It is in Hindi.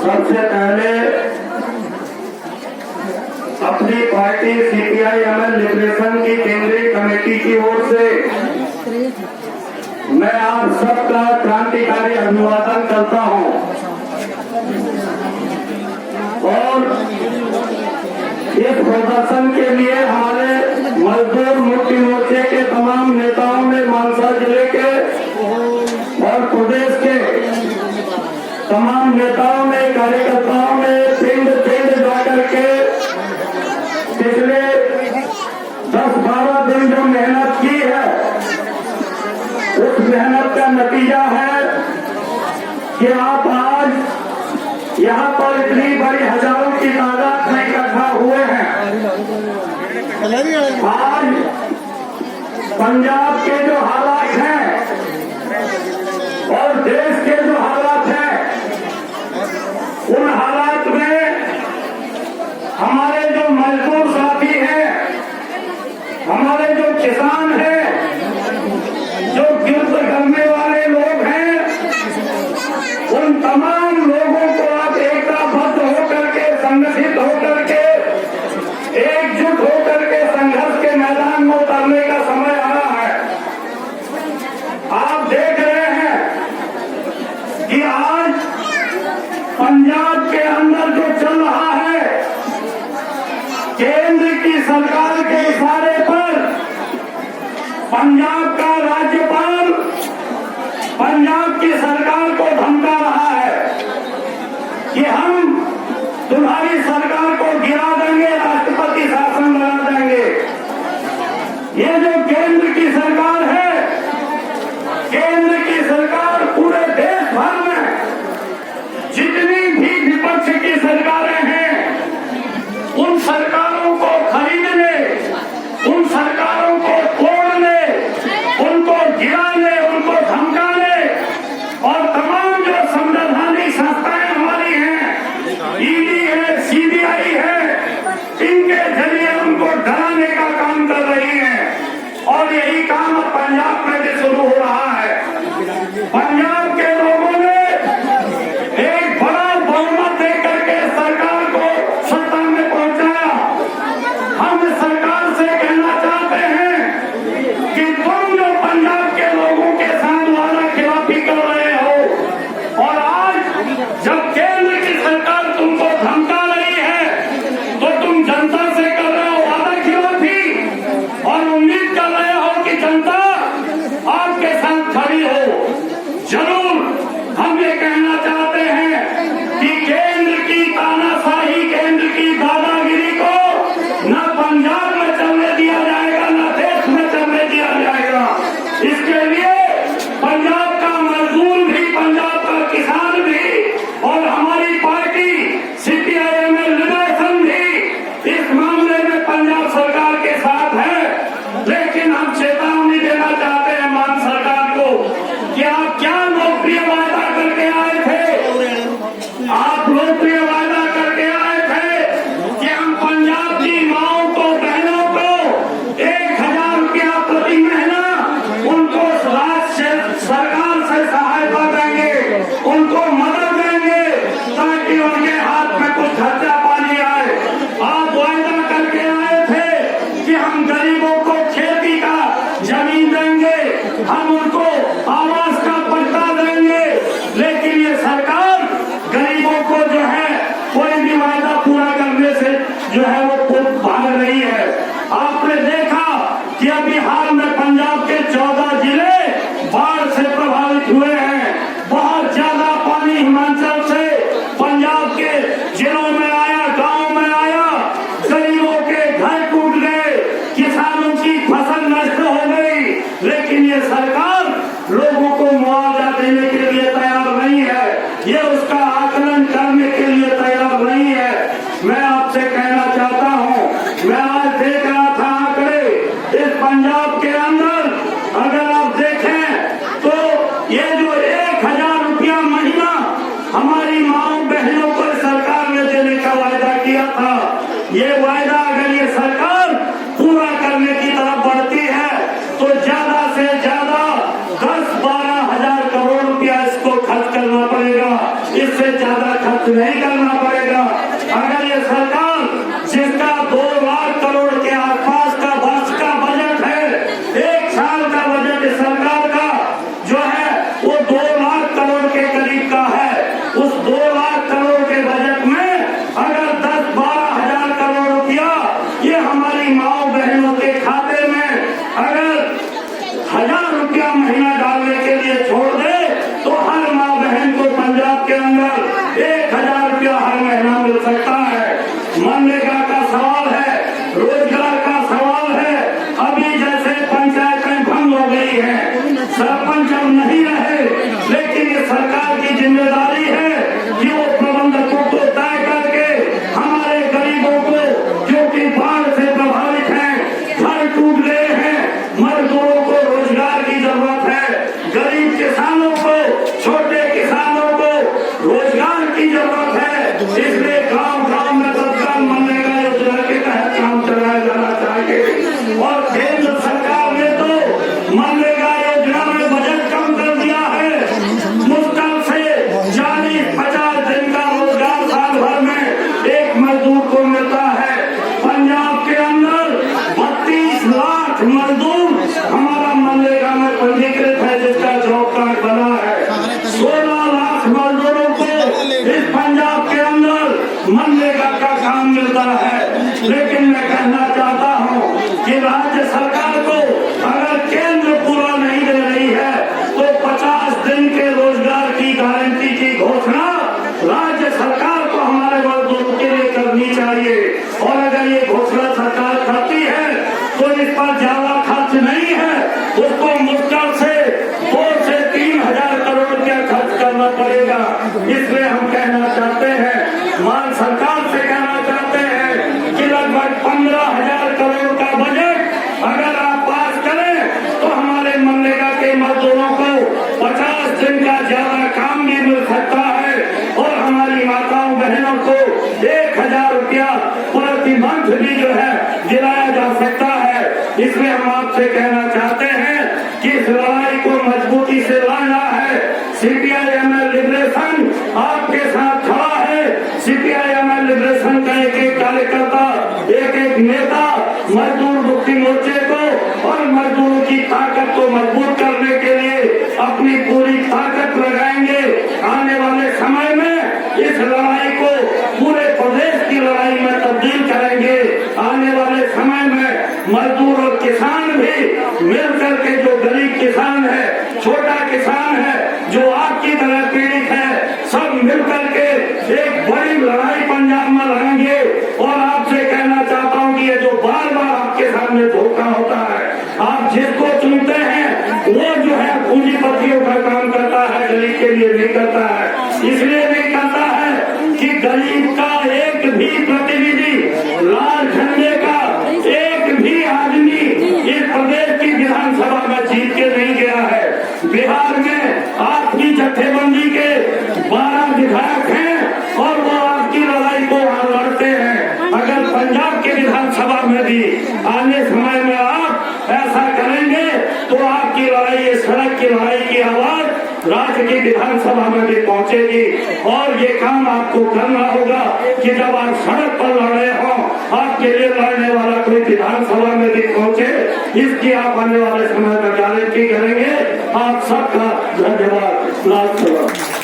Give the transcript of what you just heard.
सबसे पहले अपनी पार्टी CPI-ML लिबरेशन की केंद्रीय कमेटी की ओर से मैं आप सबका क्रांतिकारी अभिवादन करता हूं और इस प्रदर्शन के लिए हमारे मजदूर मुक्ति मोर्चे के तमाम नेताओं ने मानसा जिले के और प्रदेश के तमाम नेताओं ने कार्यकर्ताओं ने पिंड पिंड जाकर के पिछले 10-12 दिन जो मेहनत की है उस मेहनत का नतीजा है कि आप आज यहाँ पर इतनी बड़ी हजारों की तादाद में इकट्ठा हुए हैं। आज पंजाब के जो हालात हैं और देश के जो हालात हैं उन हालात में हमारे जो मजदूर साथी हैं, हमारे जो किसान हैं, जो युद्ध करने वाले लोग हैं, उन तमाम लोगों को आप एकताबद्ध होकर के, संगठित होकर के, एकजुट होकर के संघर्ष के मैदान में उतरने का समय आया है। आप देख रहे हैं कि आज पंजाब के अंदर जो चल रहा है, केंद्र की सरकार के इशारे पर पंजाब का राज्यपाल पंजाब की सरकार को धमका रहा है कि हम तुम्हारी सरकार को गिरा देंगे, राष्ट्रपति शासन लगा देंगे। ये जो केंद्र की सरकार है, केंद्र की सरकार पूरे देश भर में जितनी भी विपक्ष की सरकारें हैं उन सरकारों को खरीदने, उन सरकारों को तोड़ने, उनको गिराने, उनको धमकाने और तमाम जो संवैधानिक संस्थाएं हमारी हैं, ED है, CBI है, इनके जरिए उनको डराने का काम कर रही है। और यही काम पंजाब में भी शुरू हो रहा है। पंजाब के लोगों ने एक बड़ा बहुमत देकर के सरकार को सत्ता में पहुंचाया। हम सरकार से कहना चाहते हैं कि तुम जो पंजाब के लोगों के साथ वादा खिलाफी कर रहे हो और आज जब केंद्र की सरकार तुमको धमका रही है तो तुम जनता से कर रहे हो वादा खिलाफी और उम्मीद कर रहे हो कि जनता आपके साथ खड़ी हो। जरूर हम ये कहना चाहते हैं कि केंद्र की तानाशाही, केंद्र की दादागिरी को न पंजाब में चलने दिया जाएगा, न देश में चलने दिया जाएगा। इसके लिए पंजाब का मजदूर भी, पंजाब का किसान भी और हमारी पार्टी CPI-ML लिबरेशन भी इस मामले में पंजाब सरकार के साथ है। लेकिन हम चेतावनी देना चाहते हैं मान सरकार को कि आप क्या लोकप्रिय वादा करके आए थे। आप लोकप्रिय वादा करके आए थे कि हम पंजाब की माओं को, बहनों को 1000 रुपया प्रति महीना उनको राज्य सरकार से सहायता देंगे, उनको मदद देंगे ताकि उनके हाथ में कुछ खर्चा पानी आए। आप वायदा करके आए थे कि हम गरीबों को खेती का जमीन देंगे, हम उनको आवास का पट्टा देंगे। लेकिन ये सरकार गरीबों को जो है कोई भी वायदा पूरा करने से जो है वो भाग रही है। आपने देखा कि अभी हाल में पंजाब के 14 जिले बाढ़ से प्रभावित हुए हैं। बहुत ज्यादा पानी हिमाचल से पंजाब के जिलों में आया, गांव में आया, गरीबों के घर टूट गए, किसानों की फसल नष्ट हो गई। लेकिन ये सरकार लोगों को मुआवजा देने के लिए तैयार नहीं है, ये उसका आकलन करने के लिए तैयार नहीं है। मैं आपसे कहना चाहता हूं, मैं आज देख रहा था आंकड़े इस पंजाब के अंदर, अगर आप देखें तो ये जो 1000 रुपया महीना हमारी माओ बहनों को सरकार ने देने का वायदा किया था, ये वायदा अगर ये सरकार पूरा करने की तरफ बढ़ती है तो ज्यादा से ज्यादा 10-12 हजार करोड़ रुपया इसको खर्च करना पड़ेगा। इससे ज्यादा खर्च नहीं करना पड़ेगा। अगर ये सरकार जिसका 2 लाख करोड़ के आसपास का वर्ष का बजट है, 1 साल का बजट इस सरकार का जो है वो 2 लाख करोड़ के करीब का है, उस 2 लाख करोड़ के बजट में अगर 10-12 हजार करोड़ रुपया ये हमारी माओ बहनों के खाते में अगर 1000 रुपया महीना डालने के लिए छोड़ दे तो हर माँ बहन को पंजाब के अंदर 1000 रुपया हर महीना मिल सकता है। मनरेगा का सवाल है, रोजगार का सवाल है। अभी जैसे पंचायतें भंग हो गई है, सरपंच अब नहीं रहे, लेकिन ये सरकार की जिम्मेदारी है कि वो प्रबंधकों को तय करके हमारे गरीबों को जो कि बाढ़ से प्रभावित हैं, घर टूट गए हैं, मजदूरों को रोजगार की जरूरत है, गरीब किसानों को, छोटे किसानों को रोजगार की जरूरत है। इसलिए गांव-गांव में तत्काल मनरेगा योजना के तहत काम चलाया जाना चाहिए। और केंद्र सरकार ने तो मनरेगा योजना में बजट कम कर दिया है। मुश्किल से 40-50 दिन का रोजगार साल भर में एक मजदूर को मिलता है। पंजाब के अंदर 32 लाख मजदूर हमारा मनरेगा में पंजीकृत है, जिसका जॉब कार्ड बना है। 16 लाख मजदूरों को इस पंजाब के अंदर मनरेगा का काम मिलता है। लेकिन मैं कहना चाहता हूँ कि राज्य सरकार को अगर केंद्र पूरा नहीं दे रही है तो 50 दिन के रोजगार की गारंटी की घोषणा राज्य सरकार को हमारे मजदूरों के लिए करनी चाहिए। और अगर ये घोषणा सरकार करती है तो इस पर ज्यादा खर्च नहीं है, उसको मुश्किल से 2 से 3 हजार करोड़ रुपया खर्च करना पड़ेगा। इसलिए हम कहना चाहते हैं, मान सरकार से कहना चाहते हैं कि लगभग 15,000 करोड़ का बजट अगर आप पास करें तो हमारे मनरेगा के मजदूरों को 50 दिन का ज्यादा काम भी मिल सकता है और हमारी माताओं बहनों को 1000 रुपया प्रति मंथ भी जो है दिलाया जा सकता है। इसलिए हम आपसे कहना चाहते हैं कि इस लड़ाई को मजबूती से लड़ना है। सीपीआई-एमएल लिबरेशन आपके साथ खड़ा है। सीपीआई-एमएल लिबरेशन का एक-एक कार्यकर्ता, एक-एक नेता मजदूर मुक्ति मोर्चे को और मजदूरों की ताकत को मजबूत करने के लिए अपनी पूरी ताकत लगाएंगे। आने वाले समय में इस लड़ाई को पूरे प्रदेश की लड़ाई में तब्दील करेंगे। आने वाले समय में मजदूर और किसान भी मिलकर के, जो गरीब किसान है, छोटा किसान है, जो आपकी तरह पीड़ित है, सब मिलकर के एक बड़ी लड़ाई पंजाब में लड़ेंगे। और आपसे कहना चाहता हूँ कि ये जो बार बार आपके सामने धोखा होता है, आप जिसको चुनते हैं वो जो है पूंजीपतियों का काम करता है, गरीब के लिए नहीं करता है। इसलिए नहीं करता है कि गरीब का एक भी प्रतिनिधि, लाल झंडे का एक भी आदमी इस प्रदेश की विधानसभा में जीत के नहीं गया है। बिहार में आपकी जत्थेबंदी के 12 विधायक हैं और वो आपकी लड़ाई को लड़ते हैं। अगर पंजाब के विधानसभा में भी आने समय में आप ऐसा करेंगे तो आपकी लड़ाई, सड़क की लड़ाई की आवाज राज्य की विधानसभा में भी पहुंचेगी। और ये काम आपको करना होगा कि जब आप सड़क पर लड़ रहे हो, आपके लिए लड़ने वाला कोई विधानसभा में भी पहुंचे, इसकी आप आने वाले समय में गारंटी करेंगे। आप सबका धन्यवाद। लास्ट